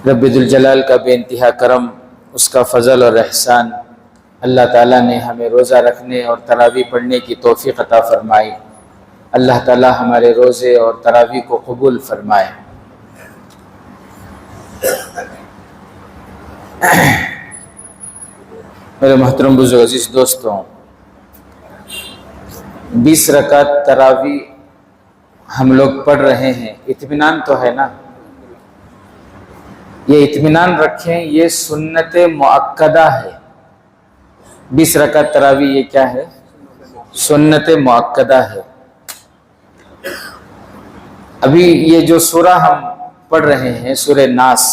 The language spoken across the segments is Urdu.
رب ذوالجلال کا بے انتہا کرم، اس کا فضل اور احسان، اللہ تعالیٰ نے ہمیں روزہ رکھنے اور تراویح پڑھنے کی توفیق عطا فرمائی۔ اللہ تعالیٰ ہمارے روزے اور تراویح کو قبول فرمائے۔ میرے محترم بزرگ عزیز دوستوں، 20 رکعت تراویح ہم لوگ پڑھ رہے ہیں، اطمینان تو ہے نا؟ یہ اطمینان رکھیں، یہ سنت مؤکدہ ہے۔ 20 رکعت تراویح یہ کیا ہے؟ سنت مؤکدہ ہے۔ ابھی یہ جو سورہ ہم پڑھ رہے ہیں، سورہ ناس،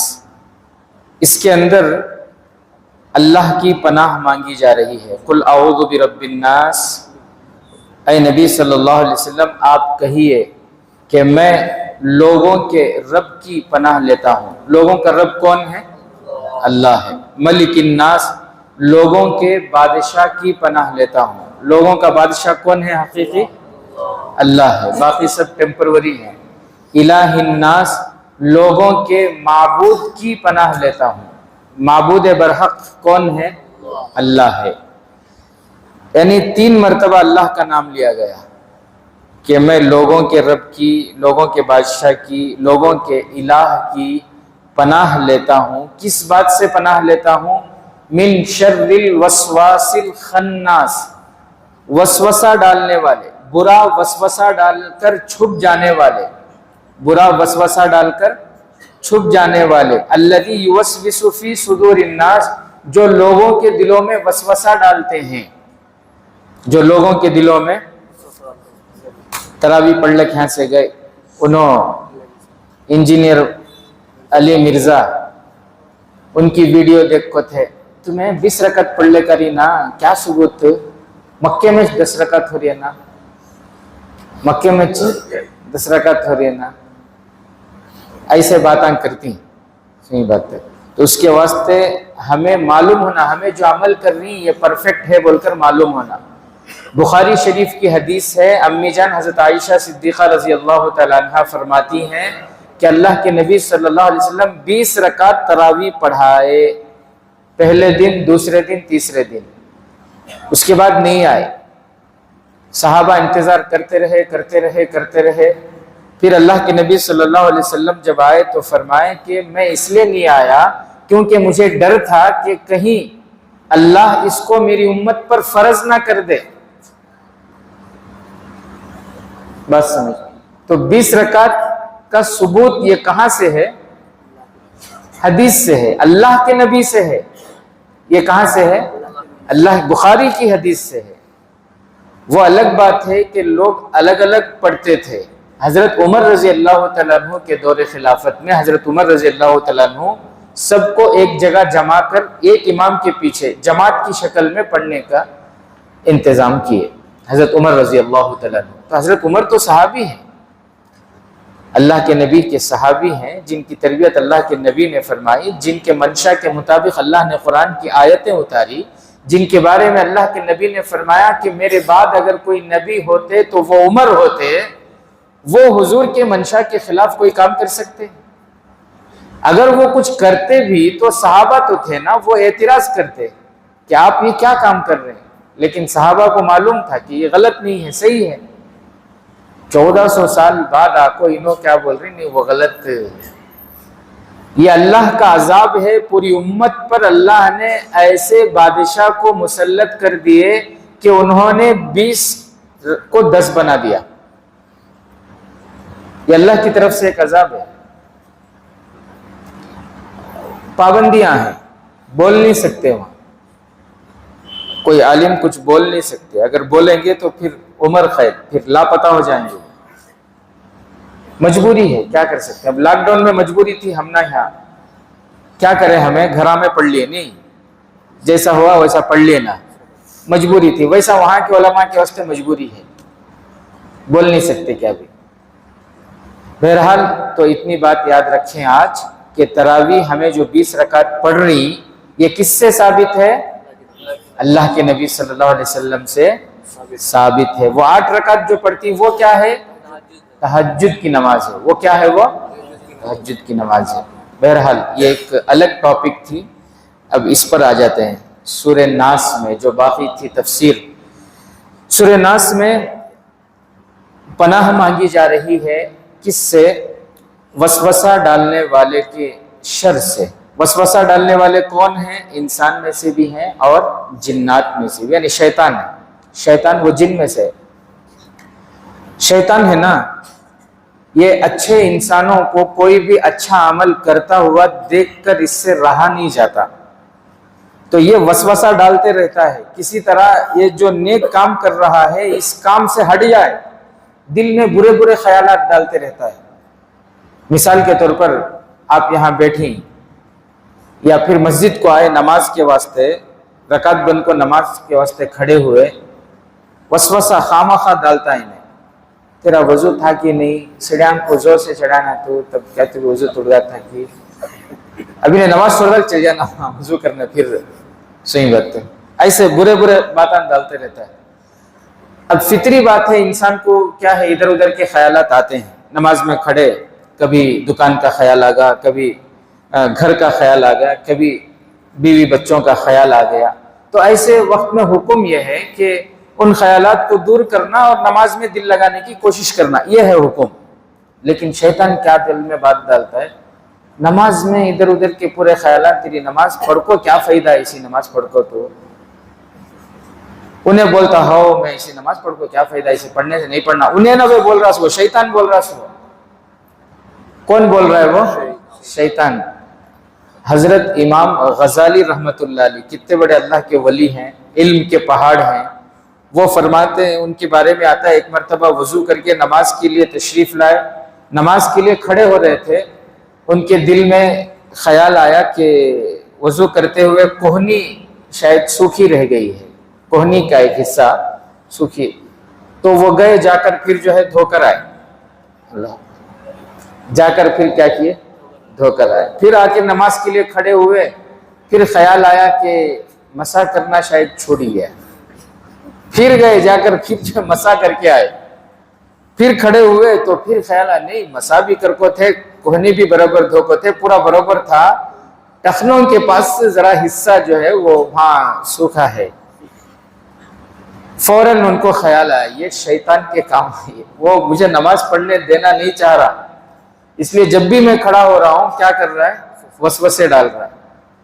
اس کے اندر اللہ کی پناہ مانگی جا رہی ہے۔ قل اعوذ برب الناس، اے نبی صلی اللہ علیہ وسلم آپ کہیے کہ میں لوگوں کے رب کی پناہ لیتا ہوں۔ لوگوں کا رب کون ہے؟ اللہ ہے۔ ملک الناس، لوگوں کے بادشاہ کی پناہ لیتا ہوں۔ لوگوں کا بادشاہ کون ہے حقیقی؟ اللہ ہے، باقی سب ٹیمپروری ہیں۔ الہ الناس، لوگوں کے معبود کی پناہ لیتا ہوں۔ معبود برحق کون ہے؟ اللہ ہے۔ یعنی 3 مرتبہ اللہ کا نام لیا گیا کہ میں لوگوں کے رب کی، لوگوں کے بادشاہ کی، لوگوں کے الہ کی پناہ لیتا ہوں۔ کس بات سے پناہ لیتا ہوں؟ من شر الوسواس الخناس، وسوسہ ڈالنے والے، برا وسوسہ ڈال کر چھپ جانے والے، برا وسوسہ ڈال کر چھپ جانے والے، الذی یوسوس فی صدور الناس، جو لوگوں کے دلوں میں وسوسہ ڈالتے ہیں، جو لوگوں کے دلوں میں۔ تراویح پڑھ لے یہاں سے گئے، انہوں انجینئر علی مرزا، ان کی ویڈیو دیکھ کو تھے، تمہیں 20 رکعت پڑھ لے کری نا، کیا ثبوت؟ مکے میں 10 رکعت ہو رہی ہے نا، مکے میں 10 رکعت ہو رہی ہے نا، ایسے باتاں کرتی ہیں، صحیح بات ہے۔ تو اس کے واسطے ہمیں معلوم ہونا، ہمیں جو عمل کر رہی ہیں یہ پرفیکٹ ہے بول کر معلوم ہونا۔ بخاری شریف کی حدیث ہے، امی جان حضرت عائشہ صدیقہ رضی اللہ تعالیٰ عنہ فرماتی ہیں کہ اللہ کے نبی صلی اللہ علیہ وسلم 20 رکعت تراویح پڑھائے، پہلے دن، دوسرے دن، تیسرے دن، اس کے بعد نہیں آئے۔ صحابہ انتظار کرتے رہے، پھر اللہ کے نبی صلی اللہ علیہ وسلم جب آئے تو فرمائے کہ میں اس لیے نہیں آیا کیونکہ مجھے ڈر تھا کہ کہیں اللہ اس کو میری امت پر فرض نہ کر دے۔ بس سمجھ۔ تو 20 رکعت کا ثبوت یہ کہاں سے ہے؟ حدیث سے ہے، اللہ کے نبی سے ہے۔ یہ کہاں سے ہے؟ اللہ، بخاری کی حدیث سے ہے۔ وہ الگ بات ہے کہ لوگ الگ الگ پڑھتے تھے۔ حضرت عمر رضی اللہ تعالیٰ عنہ کے دور خلافت میں حضرت عمر رضی اللہ تعالیٰ عنہ سب کو ایک جگہ جمع کر ایک امام کے پیچھے جماعت کی شکل میں پڑھنے کا انتظام کیے، حضرت عمر رضی اللہ تعالیٰ عنہ۔ تو حضرت عمر تو صحابی ہیں، اللہ کے نبی کے صحابی ہیں، جن کی تربیت اللہ کے نبی نے فرمائی، جن کے منشا کے مطابق اللہ نے قرآن کی آیتیں اتاری، جن کے بارے میں اللہ کے نبی نے فرمایا کہ میرے بعد اگر کوئی نبی ہوتے تو وہ عمر ہوتے۔ وہ حضور کے منشا کے خلاف کوئی کام کر سکتے؟ اگر وہ کچھ کرتے بھی تو صحابہ تو تھے نا، وہ اعتراض کرتے کہ آپ یہ کیا کام کر رہے ہیں، لیکن صحابہ کو معلوم تھا کہ یہ غلط نہیں ہے، صحیح ہے۔ 1400 سال بعد آکو انہوں کیا بول رہے؟ نہیں، وہ غلط۔ یہ اللہ کا عذاب ہے پوری امت پر۔ اللہ نے ایسے بادشاہ کو مسلط کر دیے کہ انہوں نے 20 کو 10 بنا دیا۔ یہ اللہ کی طرف سے ایک عذاب ہے۔ پابندیاں ہیں، بول نہیں سکتے، وہاں کوئی عالم کچھ بول نہیں سکتے، اگر بولیں گے تو پھر عمر قید، پھر لاپتہ ہو جائیں گے۔ مجبوری ہے، کیا کر سکتے ہیں؟ اب لاک ڈاؤن میں مجبوری تھی، ہم نہ یہاں کیا کریں، ہمیں گھرا میں پڑھ لیے، نہیں جیسا ہوا ویسا پڑھ لینا، مجبوری تھی۔ ویسا وہاں کے علماء کے واسطے مجبوری ہے، بول نہیں سکتے کیا بھی۔ بہرحال تو اتنی بات یاد رکھیں آج کہ تراویح ہمیں جو 20 رکعت پڑھ رہی، یہ کس سے ثابت ہے؟ اللہ کے نبی صلی اللہ علیہ وسلم سے ثابت ہے۔ وہ 8 رکعت جو پڑھتی وہ کیا ہے؟ تہجد کی نماز ہے۔ وہ کیا ہے؟ وہ تہجد کی نماز ہے۔ بہرحال یہ ایک الگ ٹاپک تھی، اب اس پر آ جاتے ہیں۔ سورہ ناس میں جو باقی تھی تفسیر، سورہ ناس میں پناہ مانگی جا رہی ہے کس سے؟ وسوسہ ڈالنے والے کے شر سے۔ وسوسہ ڈالنے والے کون ہیں؟ انسان میں سے بھی ہیں اور جنات میں سے بھی، یعنی شیطان ہے۔ شیطان وہ جن میں سے ہے۔ شیطان ہے نا، یہ اچھے انسانوں کو کوئی بھی اچھا عمل کرتا ہوا دیکھ کر اس سے رہا نہیں جاتا، تو یہ وسوسہ ڈالتے رہتا ہے کسی طرح یہ جو نیک کام کر رہا ہے اس کام سے ہٹ جائے، دل میں برے برے خیالات ڈالتے رہتا ہے۔ مثال کے طور پر آپ یہاں بیٹھیں یا پھر مسجد کو آئے نماز کے واسطے، رکعت بند کو نماز کے واسطے کھڑے ہوئے، وسوسہ خامخواہ ڈالتا ہے انہیں، تیرا وضو تھا کہ نہیں، سیڑھیاں کو زور سے چڑھانا تو تب کہتے وضو ٹوٹ گیا تھا کہ ابھی نے نماز چھوڑ کر چل جانا وضو کرنا، پھر صحیح بات ہے۔ ایسے برے برے باتیں ڈالتے رہتا ہے۔ اب فطری بات ہے، انسان کو کیا ہے، ادھر ادھر کے خیالات آتے ہیں۔ نماز میں کھڑے کبھی دکان کا خیال آ گیا، کبھی گھر کا خیال آ گیا، کبھی بیوی بچوں کا خیال آ گیا، تو ایسے وقت میں حکم یہ ہے کہ ان خیالات کو دور کرنا اور نماز میں دل لگانے کی کوشش کرنا، یہ ہے حکم۔ لیکن شیطان کیا دل میں بات ڈالتا ہے، نماز میں ادھر ادھر کے پورے خیالات، تیری نماز پڑھ کو کیا فائدہ ہے، اسی نماز پڑھ کو تو انہیں بولتا ہو میں اسی نماز پڑھ کو کیا فائدہ، اسے پڑھنے سے نہیں پڑھنا، انہیں نہ وہ بول رہا سو، شیطان بول رہا سو۔ کون بول رہا ہے وہ؟ شیطان۔ حضرت امام غزالی رحمۃ اللہ علیہ کتنے بڑے اللہ کے ولی ہیں، علم کے پہاڑ ہیں، وہ فرماتے ہیں، ان کے بارے میں آتا ہے ایک مرتبہ وضو کر کے نماز کے لیے تشریف لائے، نماز کے لیے کھڑے ہو رہے تھے، ان کے دل میں خیال آیا کہ وضو کرتے ہوئے کوہنی شاید سوکھی رہ گئی ہے، کوہنی کا ایک حصہ سوکھی، تو وہ گئے جا کر پھر جو ہے دھو کر آئے، اللہ جا کر پھر کیا کیے، دھو کر آئے، پھر آ کے نماز کے لیے کھڑے ہوئے، پھر خیال آیا کہ مسح کرنا شاید چھوڑ ہی گیا، پھر گئے جا کر پھر جو مسح کر کے آئے، پھر کھڑے ہوئے تو پھر خیال آیا نہیں مسح بھی کر کو تھے، کوہنی بھی برابر دھو کو تھے، پورا برابر تھا، ٹخنوں کے پاس سے ذرا حصہ جو ہے وہ وہاں سوکھا ہے۔ فوراً ان کو خیال آیا یہ شیطان کے کام ہے، وہ مجھے نماز پڑھنے دینا نہیں چاہ رہا، اس لیے جب بھی میں کھڑا ہو رہا ہوں کیا کر رہا ہے، وسوسے ڈال رہا ہے۔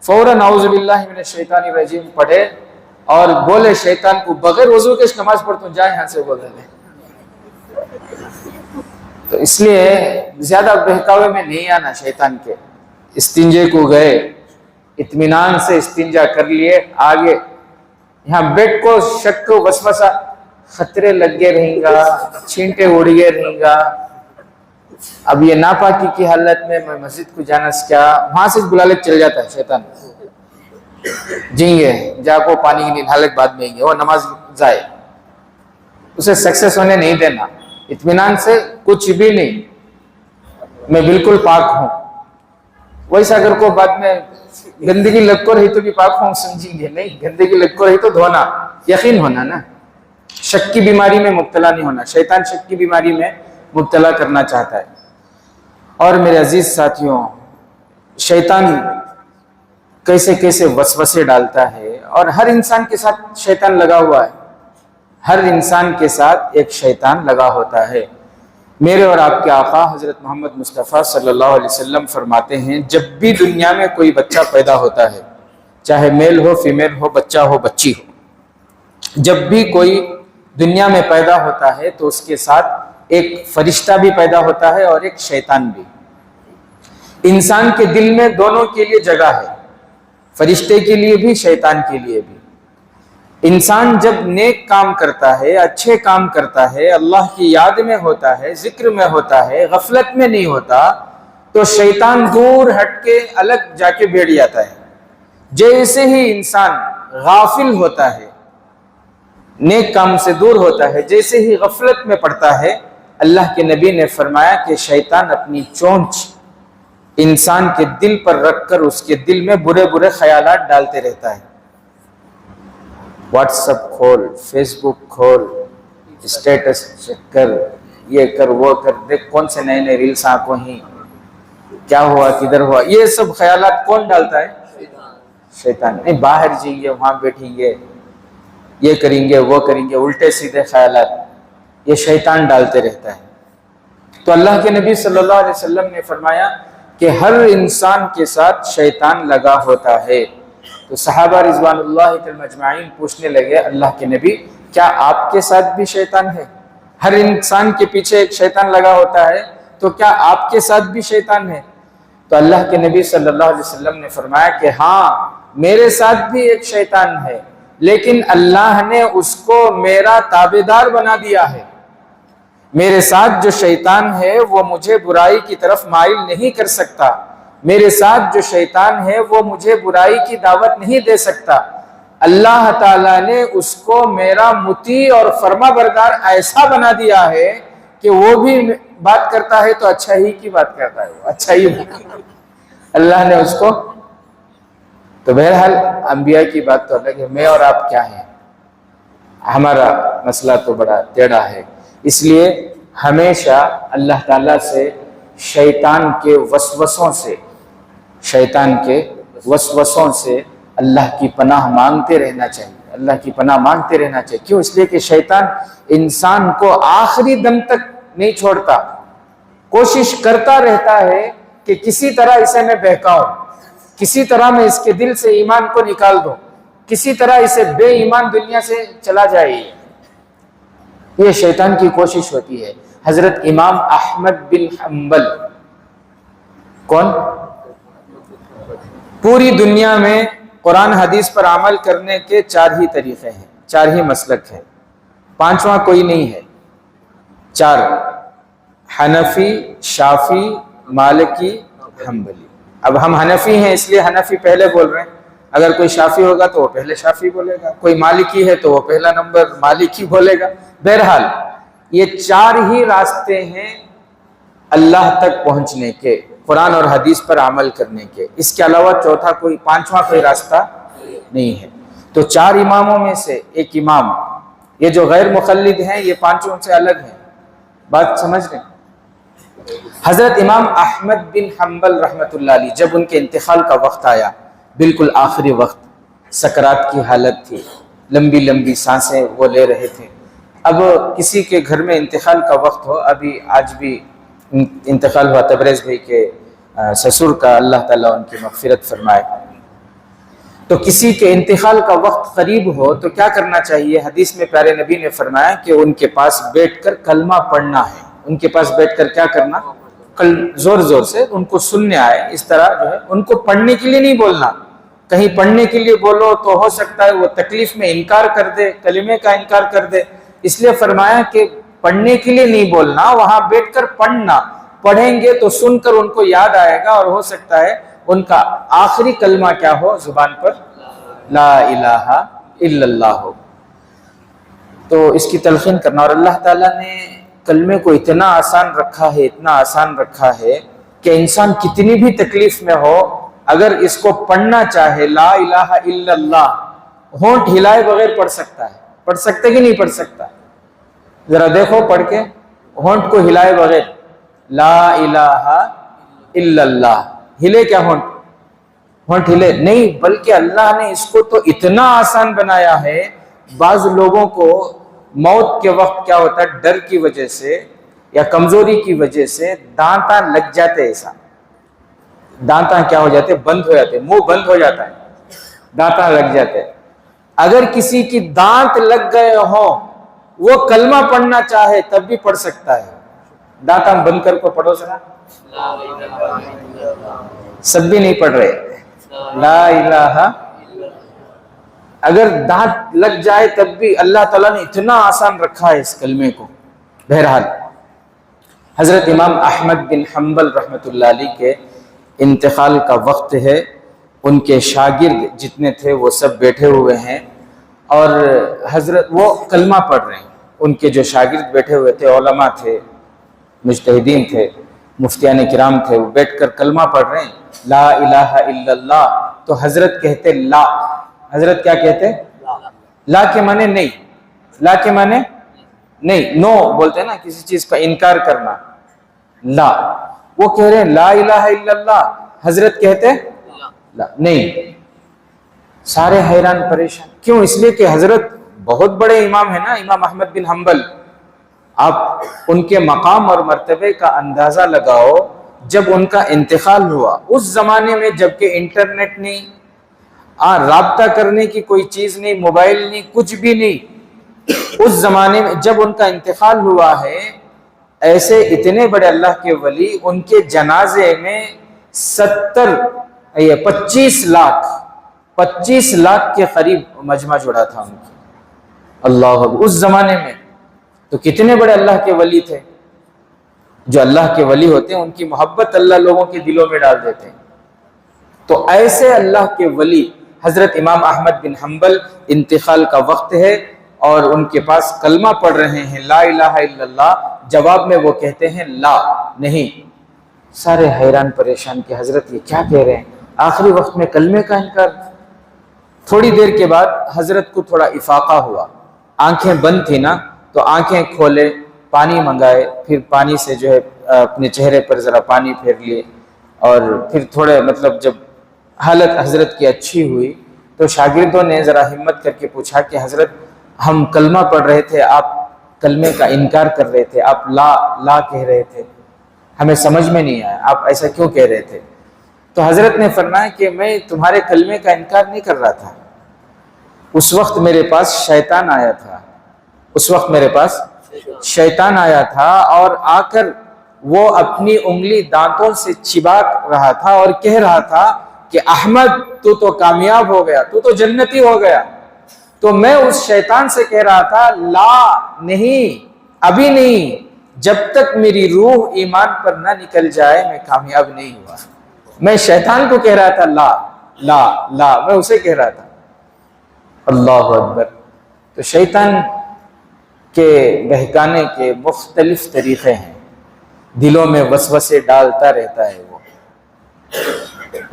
فوراً اعوذ باللہ من الشیطان الرجیم پڑھے اور بولے شیطان کو بغیر وضو کے نماز پڑھتا ہوں، جائے یہاں سے بول دے۔ تو اس لیے زیادہ بہکاوے میں نہیں آنا شیطان کے۔ استنجے کو گئے، اطمینان سے استنجا کر لیے، آگے یہاں بیٹھ کو شک وسوسہ، خطرے لگ گئے رہیں گا، چھینٹے اڑ گئے رہیں گا، اب یہ ناپاکی کی حالت میں مسجد کو جانا سے کیا، وہاں سے بلا لے چل جاتا ہے شیطان، جیں گے جا کو پانی کی نہیں حالت بعد میں گے، وہ نماز جائے، اسے سکسیس ہونے نہیں دینا، اطمینان سے کچھ بھی نہیں، میں بالکل پاک ہوں، ویسا اگر کو بعد میں گندگی لگ کو رہی تو بھی پاک ہوں سمجھیں گے، نہیں، گندگی لگ کو رہی تو دھونا، یقین ہونا نا، شک کی بیماری میں مبتلا نہیں ہونا، شیطان شک کی بیماری میں مبتلا کرنا چاہتا ہے۔ اور میرے عزیز ساتھیوں، شیطان کیسے کیسے وسوسے ڈالتا ہے، اور ہر انسان کے ساتھ شیطان لگا ہوا ہے، ہر انسان کے ساتھ ایک شیطان لگا ہوتا ہے۔ میرے اور آپ کے آقا حضرت محمد مصطفیٰ صلی اللہ علیہ وسلم فرماتے ہیں جب بھی دنیا میں کوئی بچہ پیدا ہوتا ہے، چاہے میل ہو فیمیل ہو، بچہ ہو بچی ہو، جب بھی کوئی دنیا میں پیدا ہوتا ہے تو اس کے ساتھ ایک فرشتہ بھی پیدا ہوتا ہے اور ایک شیطان بھی۔ انسان کے دل میں دونوں کے لیے جگہ ہے، فرشتے کے لیے بھی شیطان کے لیے بھی۔ انسان جب نیک کام کرتا ہے، اچھے کام کرتا ہے، اللہ کی یاد میں ہوتا ہے، ذکر میں ہوتا ہے، غفلت میں نہیں ہوتا، تو شیطان دور ہٹ کے الگ جا کے بیٹھ جاتا ہے۔ جیسے ہی انسان غافل ہوتا ہے، نیک کام سے دور ہوتا ہے، جیسے ہی غفلت میں پڑتا ہے، اللہ کے نبی نے فرمایا کہ شیطان اپنی چونچ انسان کے دل پر رکھ کر اس کے دل میں برے برے خیالات ڈالتے رہتا ہے۔ واٹس اپ کھول، فیس بک کھول، اسٹیٹس چیک کر، یہ کر وہ کر، دیکھ کون سے نئے نئے ریلس آنکھوں ہی، کیا ہوا کدھر ہوا، یہ سب خیالات کون ڈالتا ہے؟ شیطان۔ نہیں، باہر جائیں گے، وہاں بیٹھیں گے، یہ کریں گے وہ کریں گے، الٹے سیدھے خیالات یہ شیطان ڈالتے رہتا ہے۔ تو اللہ کے نبی صلی اللہ علیہ وسلم نے فرمایا کہ ہر انسان کے ساتھ شیطان لگا ہوتا ہے۔ تو صحابہ رضوان اللہ تعالی اجمعین پوچھنے لگے، اللہ کے نبی کیا آپ کے ساتھ بھی شیطان ہے؟ ہر انسان کے پیچھے ایک شیطان لگا ہوتا ہے، تو کیا آپ کے ساتھ بھی شیطان ہے؟ تو اللہ کے نبی صلی اللہ علیہ وسلم نے فرمایا کہ ہاں میرے ساتھ بھی ایک شیطان ہے، لیکن اللہ نے اس کو میرا تابعدار بنا دیا ہے۔ میرے ساتھ جو شیطان ہے وہ مجھے برائی کی طرف مائل نہیں کر سکتا، میرے ساتھ جو شیطان ہے وہ مجھے برائی کی دعوت نہیں دے سکتا۔ اللہ تعالیٰ نے اس کو میرا مطیع اور فرما بردار ایسا بنا دیا ہے کہ وہ بھی بات کرتا ہے تو اچھا ہی کی بات کرتا ہے، وہ اچھا ہی اللہ نے اس کو۔ تو بہرحال انبیاء کی بات تو الگ ہے، میں اور آپ کیا ہیں، ہمارا مسئلہ تو بڑا ٹیڑھا ہے۔ اس لیے ہمیشہ اللہ تعالیٰ سے شیطان کے وسوسوں سے اللہ کی پناہ مانگتے رہنا چاہیے، اللہ کی پناہ مانگتے رہنا چاہیے۔ کیوں؟ اس لیے کہ شیطان انسان کو آخری دم تک نہیں چھوڑتا، کوشش کرتا رہتا ہے کہ کسی طرح اسے میں بہکاؤں، کسی طرح میں اس کے دل سے ایمان کو نکال دوں، کسی طرح اسے بے ایمان دنیا سے چلا جائے۔ یہ شیطان کی کوشش ہوتی ہے۔ حضرت امام احمد بن حنبل، کون؟ پوری دنیا میں قرآن حدیث پر عمل کرنے کے 4 ہی طریقے ہیں، 4 ہی مسلک ہیں، 5واں کوئی نہیں ہے۔ 4: حنفی، شافی، مالکی، حنبلی۔ اب ہم حنفی ہیں اس لیے حنفی پہلے بول رہے ہیں، اگر کوئی شافی ہوگا تو وہ پہلے شافی بولے گا، کوئی مالکی ہے تو وہ پہلا نمبر مالکی بولے گا۔ بہرحال یہ 4 ہی راستے ہیں اللہ تک پہنچنے کے، قرآن اور حدیث پر عمل کرنے کے، اس کے علاوہ 5واں کوئی راستہ نہیں ہے۔ تو 4 اماموں میں سے ایک امام، یہ جو غیر مقلد ہیں یہ 5 سے الگ ہیں، بات سمجھ رہے ہیں؟ حضرت امام احمد بن حنبل رحمۃ اللہ علیہ جب ان کے انتقال کا وقت آیا، بالکل آخری وقت، سکرات کی حالت تھی، لمبی لمبی سانسیں وہ لے رہے تھے۔ اب کسی کے گھر میں انتقال کا وقت ہو، ابھی آج بھی انتقال ہوا تبریز بھائی کے سسر کا، اللہ تعالیٰ ان کی مغفرت فرمائے۔ تو کسی کے انتقال کا وقت قریب ہو تو کیا کرنا چاہیے؟ حدیث میں پیارے نبی نے فرمایا کہ ان کے پاس بیٹھ کر کلمہ پڑھنا ہے۔ ان کے پاس بیٹھ کر کیا کرنا؟ زور زور سے ان کو سننے آئے، اس طرح جو ہے ان کو پڑھنے کے لیے نہیں بولنا۔ کہیں پڑھنے کے لیے بولو تو ہو سکتا ہے وہ تکلیف میں انکار کر دے، کلمے کا انکار کر دے، اس لیے فرمایا کہ پڑھنے کے لیے نہیں بولنا، وہاں بیٹھ کر پڑھنا۔ پڑھیں گے تو سن کر ان کو یاد آئے گا، اور ہو سکتا ہے ان کا آخری کلمہ کیا ہو زبان پر؟ لا الہ الا اللہ ہو۔ تو اس کی تلقین کرنا، اور اللہ تعالیٰ نے کلمے کو اتنا آسان رکھا ہے، اتنا آسان رکھا ہے کہ انسان کتنی بھی تکلیف میں ہو، اگر اس کو پڑھنا چاہے لا الہ الا اللہ، ہونٹ ہلائے بغیر پڑھ سکتا ہے۔ پڑھ سکتے کہ نہیں پڑھ سکتا؟ ذرا دیکھو پڑھ کے، ہونٹ کو ہلائے بغیر لا الہ الا اللہ، ہلے کیا ہونٹ؟ ہونٹ ہلے نہیں، بلکہ اللہ نے اس کو تو اتنا آسان بنایا ہے۔ بعض لوگوں کو موت کے وقت کیا ہوتا ہے، ڈر کی وجہ سے یا کمزوری کی وجہ سے دانتاں لگ جاتے، ایسا دانتاں کیا ہو جاتے؟ بند ہو جاتے، منہ بند ہو جاتا ہے، دانتاں لگ جاتے۔ اگر کسی کی دانت لگ گئے ہوں، وہ کلمہ پڑھنا چاہے تب بھی پڑھ سکتا ہے۔ دانتاں بند کر کو پڑھو ذرا، سب بھی نہیں پڑھ رہے لا الہ۔ اگر دانت لگ جائے تب بھی اللہ تعالیٰ نے اتنا آسان رکھا ہے اس کلمے کو۔ بہرحال حضرت امام احمد بن حنبل رحمۃ اللہ علیہ کے انتقال کا وقت ہے، ان کے شاگرد جتنے تھے وہ سب بیٹھے ہوئے ہیں، اور حضرت وہ کلمہ پڑھ رہے ہیں۔ ان کے جو شاگرد بیٹھے ہوئے تھے، علماء تھے، مجتہدین تھے، مفتیان کرام تھے، وہ بیٹھ کر کلمہ پڑھ رہے ہیں لا الہ الا اللہ۔ تو حضرت کہتے لا، حضرت کیا کہتے؟ لا کے معنی نہیں، لا کے معنی نہیں، نو بولتے ہیں نا، کسی چیز کا انکار کرنا، لا وہ کہہ رہے ہیں لا الہ الا اللہ، حضرت کہتے لا نہیں. سارے حیران پریشان. کیوں؟ اس لیے کہ حضرت بہت بڑے امام ہیں نا، امام احمد بن حنبل. آپ ان کے مقام اور مرتبے کا اندازہ لگاؤ جب ان کا انتقال ہوا. اس زمانے میں جبکہ انٹرنیٹ نہیں، رابطہ کرنے کی کوئی چیز نہیں، موبائل نہیں، کچھ بھی نہیں، اس زمانے میں جب ان کا انتقال ہوا ہے، ایسے اتنے بڑے اللہ کے ولی، ان کے جنازے میں 25 لاکھ کے قریب مجمع جڑا تھا ان کی. اللہ اکبر. اس زمانے میں تو کتنے بڑے اللہ کے ولی تھے. جو اللہ کے ولی ہوتے ہیں ان کی محبت اللہ لوگوں کے دلوں میں ڈال دیتے ہیں. تو ایسے اللہ کے ولی حضرت امام احمد بن حنبل، انتقال کا وقت ہے اور ان کے پاس کلمہ پڑھ رہے ہیں لا الہ الا اللہ. جواب میں وہ کہتے ہیں لا نہیں. سارے حیران پریشان کہ حضرت یہ کیا کہہ رہے ہیں، آخری وقت میں کلمے کا انکار. تھوڑی دیر کے بعد حضرت کو تھوڑا افاقہ ہوا، آنکھیں بند تھی نا، تو آنکھیں کھولے، پانی منگائے، پھر پانی سے جو ہے اپنے چہرے پر ذرا پانی پھیر لیے، اور پھر تھوڑے مطلب جب حالت حضرت کی اچھی ہوئی تو شاگردوں نے ذرا ہمت کر کے پوچھا کہ حضرت ہم کلمہ پڑھ رہے تھے، آپ کلمے کا انکار کر رہے تھے، آپ لا لا کہہ رہے تھے، ہمیں سمجھ میں نہیں آیا آپ ایسا کیوں کہہ رہے تھے. تو حضرت نے فرمایا کہ میں تمہارے کلمے کا انکار نہیں کر رہا تھا، اس وقت میرے پاس شیطان آیا تھا، اس وقت میرے پاس شیطان آیا تھا اور آ کر وہ اپنی انگلی دانتوں سے چبا رہا تھا اور کہہ رہا تھا کہ احمد تو کامیاب ہو گیا، تو جنتی ہو گیا. تو میں اس شیطان سے کہہ رہا تھا لا نہیں، ابھی نہیں، جب تک میری روح ایمان پر نہ نکل جائے میں کامیاب نہیں ہوا. میں شیطان کو کہہ رہا تھا لا لا لا، میں اسے کہہ رہا تھا. اللہ اکبر. تو شیطان کے بہکانے کے مختلف طریقے ہیں، دلوں میں وسوسے ڈالتا رہتا ہے، وہ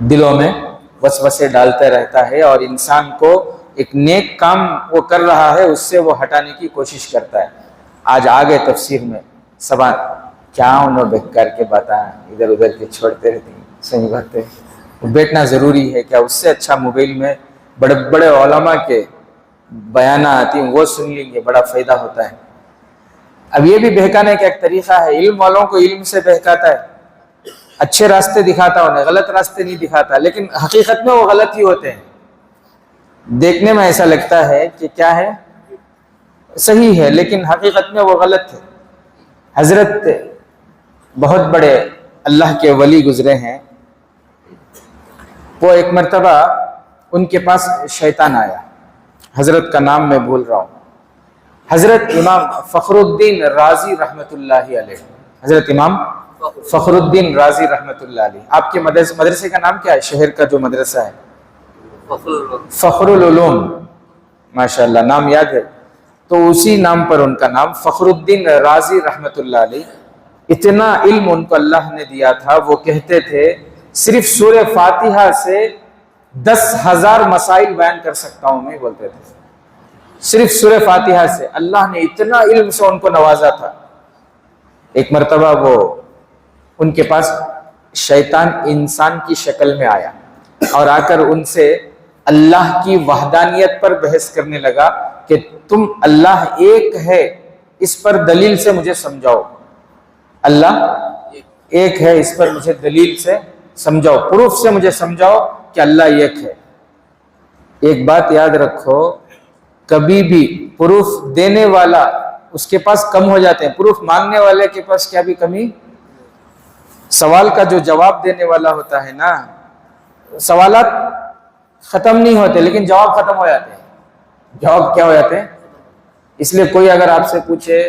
دلوں میں وسوسے ڈالتا رہتا ہے اور انسان کو ایک نیک کام وہ کر رہا ہے اس سے وہ ہٹانے کی کوشش کرتا ہے. آج آگے تفسیر میں سبا کیا انہوں بہکار کے باتیں ادھر ادھر کے چھوڑتے رہتے ہیں. صحیح بات ہے، بیٹھنا ضروری ہے. کیا اس سے اچھا موبائل میں بڑے بڑے علماء کے بیانات آتی ہیں، وہ سن لیں گے، بڑا فائدہ ہوتا ہے. اب یہ بھی بہکانے کا ایک طریقہ ہے، علم والوں کو علم سے بہکاتا ہے، اچھے راستے دکھاتا انہیں، غلط راستے نہیں دکھاتا، لیکن حقیقت میں وہ غلط ہی ہوتے ہیں. دیکھنے میں ایسا لگتا ہے کہ کیا ہے صحیح ہے، لیکن حقیقت میں وہ غلط ہے. حضرت بہت بڑے اللہ کے ولی گزرے ہیں، وہ ایک مرتبہ ان کے پاس شیطان آیا، حضرت کا نام میں بھول رہا ہوں، حضرت امام فخر الدین رازی رحمۃ اللہ علیہ، حضرت امام فخر الدین رازی رحمۃ اللہ علیہ. آپ کے مدرسے کا نام کیا ہے؟ شہر کا جو مدرسہ ہے فخر العلوم، ماشاءاللہ نام یاد ہے. تو اسی نام پر ان کا نام فخر الدین رازی رحمۃ اللہ علیہ. اتنا علم ان کو اللہ نے دیا تھا، وہ کہتے تھے صرف سورہ فاتحہ سے 10,000 مسائل بیان کر سکتا ہوں میں، بولتے تھے. صرف سورہ فاتحہ سے اللہ نے اتنا علم سے ان کو نوازا تھا. ایک مرتبہ وہ ان کے پاس شیطان انسان کی شکل میں آیا اور آ کر ان سے اللہ کی وحدانیت پر بحث کرنے لگا کہ تم اللہ ایک ہے، اس پر دلیل سے مجھے سمجھاؤ. اللہ ایک ہے، اس پر مجھے دلیل سے سمجھاؤ، پروف سے مجھے سمجھاؤ کہ اللہ ایک ہے. ایک بات یاد رکھو، کبھی بھی پروف دینے والا اس کے پاس کم ہو جاتے ہیں، پروف مانگنے والے کے پاس کیا بھی کمی. سوال کا جو جواب دینے والا ہوتا ہے نا، سوالات ختم نہیں ہوتے لیکن جواب ختم ہو جاتے ہیں. جواب کیا ہو جاتے ہیں؟ اس لیے کوئی اگر آپ سے پوچھے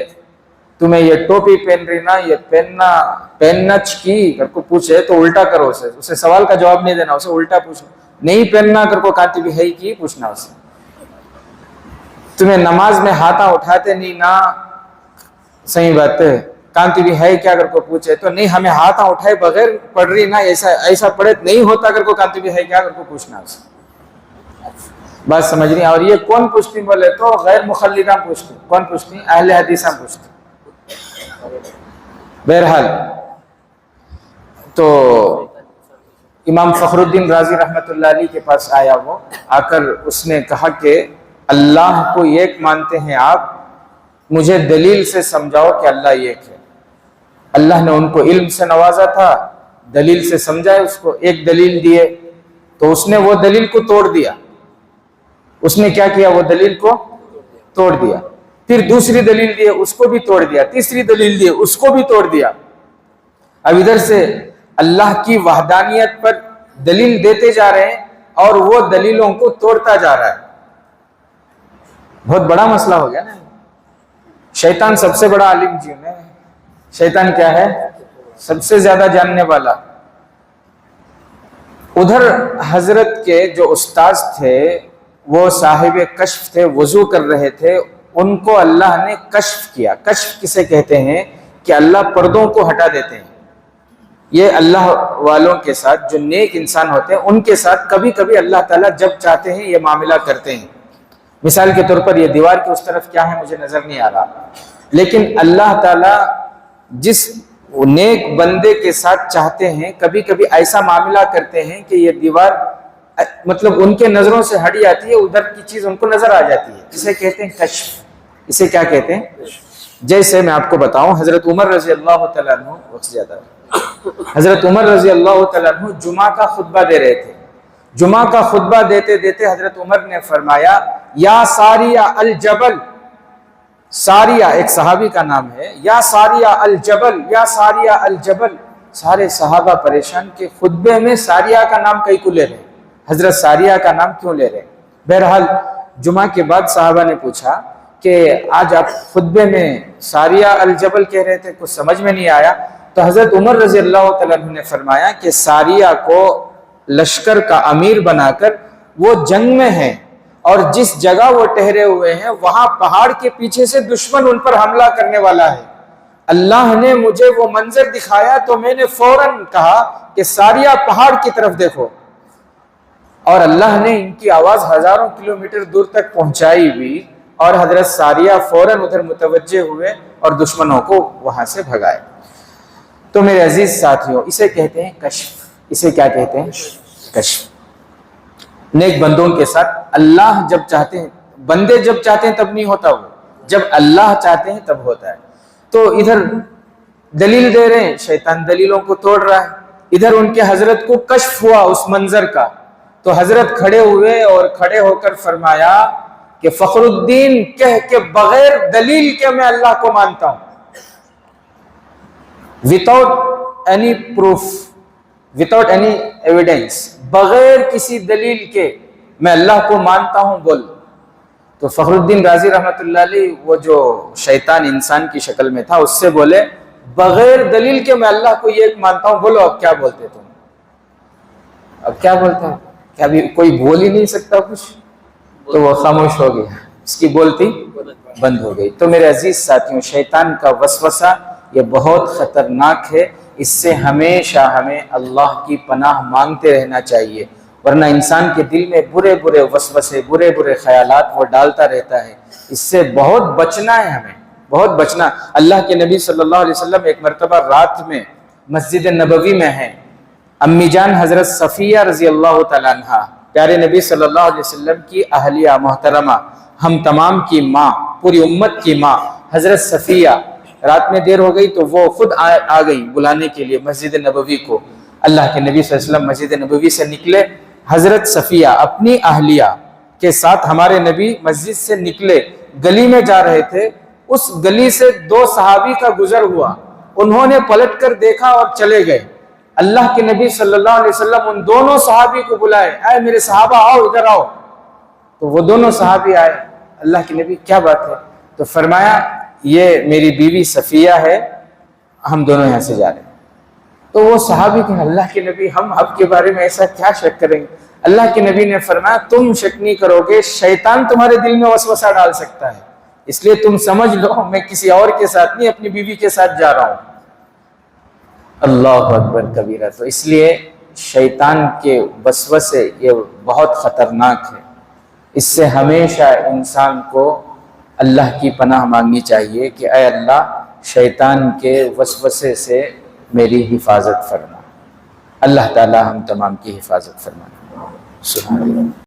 تمہیں یہ ٹوپی پہن رہی نا، یہ پہننا کی کر کو پوچھے تو الٹا کرو، اسے سوال کا جواب نہیں دینا، اسے الٹا پوچھو. نہیں پہننا کر کو کہتی بھی ہے کی پوچھنا اسے. تمہیں نماز میں ہاتھاں اٹھاتے نہیں نا، صحیح بات ہے، کانتی بھی ہے کیا اگر کو پوچھے تو نہیں ہمیں ہاتھاں اٹھائے بغیر پڑھ رہی نا، ایسا پڑھے نہیں ہوتا اگر کو کانتی بھی ہے کیا اگر کو پوچھنا اسے. بات سمجھ رہی ہیں؟ اور یہ کون پوچھتی بولے تو غیر مخلدہ پوچھتی. کون پوچھتی؟ اہل حدیثہ پوچھتی. بہرحال تو امام فخر الدین رازی رحمۃ اللہ علیہ کے پاس آیا وہ، آ کر اس نے کہا کہ اللہ کو ایک مانتے ہیں آپ، مجھے دلیل سے سمجھاؤ کہ اللہ ایک ہے۔ اللہ نے ان کو علم سے نوازا تھا، دلیل سے سمجھائے اس کو، ایک دلیل دیے تو اس نے وہ دلیل کو توڑ دیا۔ اس نے کیا کیا؟ وہ دلیل کو توڑ دیا۔ پھر دوسری دلیل دیے، اس کو بھی توڑ دیا۔ تیسری دلیل دیے، اس کو بھی توڑ دیا۔ اب ادھر سے اللہ کی وحدانیت پر دلیل دیتے جا رہے ہیں اور وہ دلیلوں کو توڑتا جا رہا ہے۔ بہت بڑا مسئلہ ہو گیا نا۔ شیطان سب سے بڑا عالم جی ہے۔ شیطان کیا ہے؟ سب سے زیادہ جاننے والا۔ ادھر حضرت کے جو استاذ تھے وہ صاحب کشف تھے، وضو کر رہے تھے، ان کو اللہ نے کشف کیا۔ کشف کسے کہتے ہیں؟ کہ اللہ پردوں کو ہٹا دیتے ہیں۔ یہ اللہ والوں کے ساتھ، جو نیک انسان ہوتے ہیں ان کے ساتھ کبھی کبھی اللہ تعالیٰ جب چاہتے ہیں یہ معاملہ کرتے ہیں۔ مثال کے طور پر یہ دیوار کی اس طرف کیا ہے مجھے نظر نہیں آ رہا، لیکن اللہ تعالیٰ جس نیک بندے کے ساتھ چاہتے ہیں کبھی کبھی ایسا معاملہ کرتے ہیں کہ یہ دیوار مطلب ان کے نظروں سے ہٹ جاتی ہے، ادھر کی چیز ان کو نظر آ جاتی ہے۔ اسے کہتے ہیں کشف۔ اسے کیا کہتے ہیں؟ جیسے میں آپ کو بتاؤں، حضرت عمر رضی اللہ تعالیٰ عنہ، وقت زیادہ ہے، حضرت عمر رضی اللہ تعالیٰ عنہ جمعہ کا خطبہ دے رہے تھے۔ جمعہ کا خطبہ دیتے دیتے حضرت عمر نے فرمایا، یا ساریہ الجبل، ساریہ ایک صحابی کا نام ہے، یا ساریہ الجبل، یا ساریہ الجبل۔ سارے صحابہ پریشان کہ خطبے میں ساریہ کا نام کئی کو لے رہے ہیں، حضرت ساریہ کا نام کیوں لے رہے ہیں؟ بہرحال جمعہ کے بعد صحابہ نے پوچھا کہ آج آپ خطبے میں ساریہ الجبل کہہ رہے تھے، کچھ سمجھ میں نہیں آیا۔ تو حضرت عمر رضی اللہ تعالیٰ عنہ نے فرمایا کہ ساریہ کو لشکر کا امیر بنا کر وہ جنگ میں ہیں، اور جس جگہ وہ ٹھہرے ہوئے ہیں وہاں پہاڑ کے پیچھے سے دشمن ان پر حملہ کرنے والا ہے۔ اللہ نے مجھے وہ منظر دکھایا تو میں نے فوراً کہا کہ ساریہ پہاڑ کی طرف دیکھو، اور اللہ نے ان کی آواز ہزاروں کلومیٹر دور تک پہنچائی بھی، اور حضرت ساریہ فوراً ادھر متوجہ ہوئے اور دشمنوں کو وہاں سے بھگائے۔ تو میرے عزیز ساتھیوں، اسے کہتے ہیں کشف۔ اسے کیا کہتے ہیں؟ کشف۔ نیک بندوں کے ساتھ اللہ جب چاہتے ہیں، بندے جب چاہتے ہیں تب نہیں ہوتا، وہ جب اللہ چاہتے ہیں تب ہوتا ہے۔ تو ادھر دلیل دے رہے ہیں، شیطان دلیلوں کو توڑ رہا ہے۔ ادھر ان کے حضرت کو کشف ہوا اس منظر کا، تو حضرت کھڑے ہوئے اور کھڑے ہو کر فرمایا کہ فخر الدین کہہ کے بغیر دلیل کے میں اللہ کو مانتا ہوں، without any proof, without any evidence، بغیر کسی دلیل کے میں اللہ کو مانتا ہوں بول۔ تو فخر الدین رازی رحمۃ اللہ علیہ، وہ جو شیطان انسان کی شکل میں تھا، اس سے بولے بغیر دلیل کے میں اللہ کو یہ مانتا ہوں، بولو اب کیا بولتے تم؟ اب کیا بولتا ہے؟ کیا ابھی کوئی بول ہی نہیں سکتا کچھ؟ تو وہ خاموش ہو گیا، اس کی بولتی بند ہو گئی۔ تو میرے عزیز ساتھیوں، شیطان کا وسوسہ یہ بہت خطرناک ہے، اس سے ہمیشہ ہمیں اللہ کی پناہ مانگتے رہنا چاہیے، ورنہ انسان کے دل میں برے برے وسوسے، برے برے خیالات وہ ڈالتا رہتا ہے۔ اس سے بہت بچنا ہے، ہمیں بہت بچنا۔ اللہ کے نبی صلی اللہ علیہ وسلم ایک مرتبہ رات میں مسجد نبوی میں ہیں، امی جان حضرت صفیہ رضی اللہ تعالیٰ عنہ، پیارے نبی صلی اللہ علیہ وسلم کی اہلیہ محترمہ، ہم تمام کی ماں، پوری امت کی ماں حضرت صفیہ، رات میں دیر ہو گئی تو وہ خود آ گئی بلانے کے لیے مسجد نبوی کو۔ اللہ کے نبی صلی اللہ علیہ وسلم مسجد نبوی سے نکلے، حضرت صفیہ اپنی اہلیہ کے ساتھ ہمارے نبی مسجد سے نکلے، گلی میں جا رہے تھے، اس گلی سے دو صحابی کا گزر ہوا، انہوں نے پلٹ کر دیکھا اور چلے گئے۔ اللہ کے نبی صلی اللہ علیہ وسلم ان دونوں صحابی کو بلائے، اے میرے صحابہ آؤ ادھر آؤ۔ تو وہ دونوں صحابی آئے، اللہ کے نبی کیا بات ہے؟ تو فرمایا یہ میری بیوی صفیہ ہے، ہم دونوں یہاں سے جا رہے ہیں۔ تو وہ صحابی کہ اللہ کے نبی ہم اب کے بارے میں ایسا کیا شک کریں گے؟ اللہ کے نبی نے فرمایا تم شک نہیں کرو گے، شیطان تمہارے دل میں وسوسہ ڈال سکتا ہے، اس لیے تم سمجھ لو میں کسی اور کے ساتھ نہیں اپنی بیوی کے ساتھ جا رہا ہوں۔ اللہ اکبر کبیرہ۔ تو اس لیے شیطان کے وسوسے یہ بہت خطرناک ہے، اس سے ہمیشہ انسان کو اللہ کی پناہ مانگنی چاہیے کہ اے اللہ شیطان کے وسوسے سے میری حفاظت فرما۔ اللہ تعالی ہم تمام کی حفاظت فرمائے. سبحان اللہ.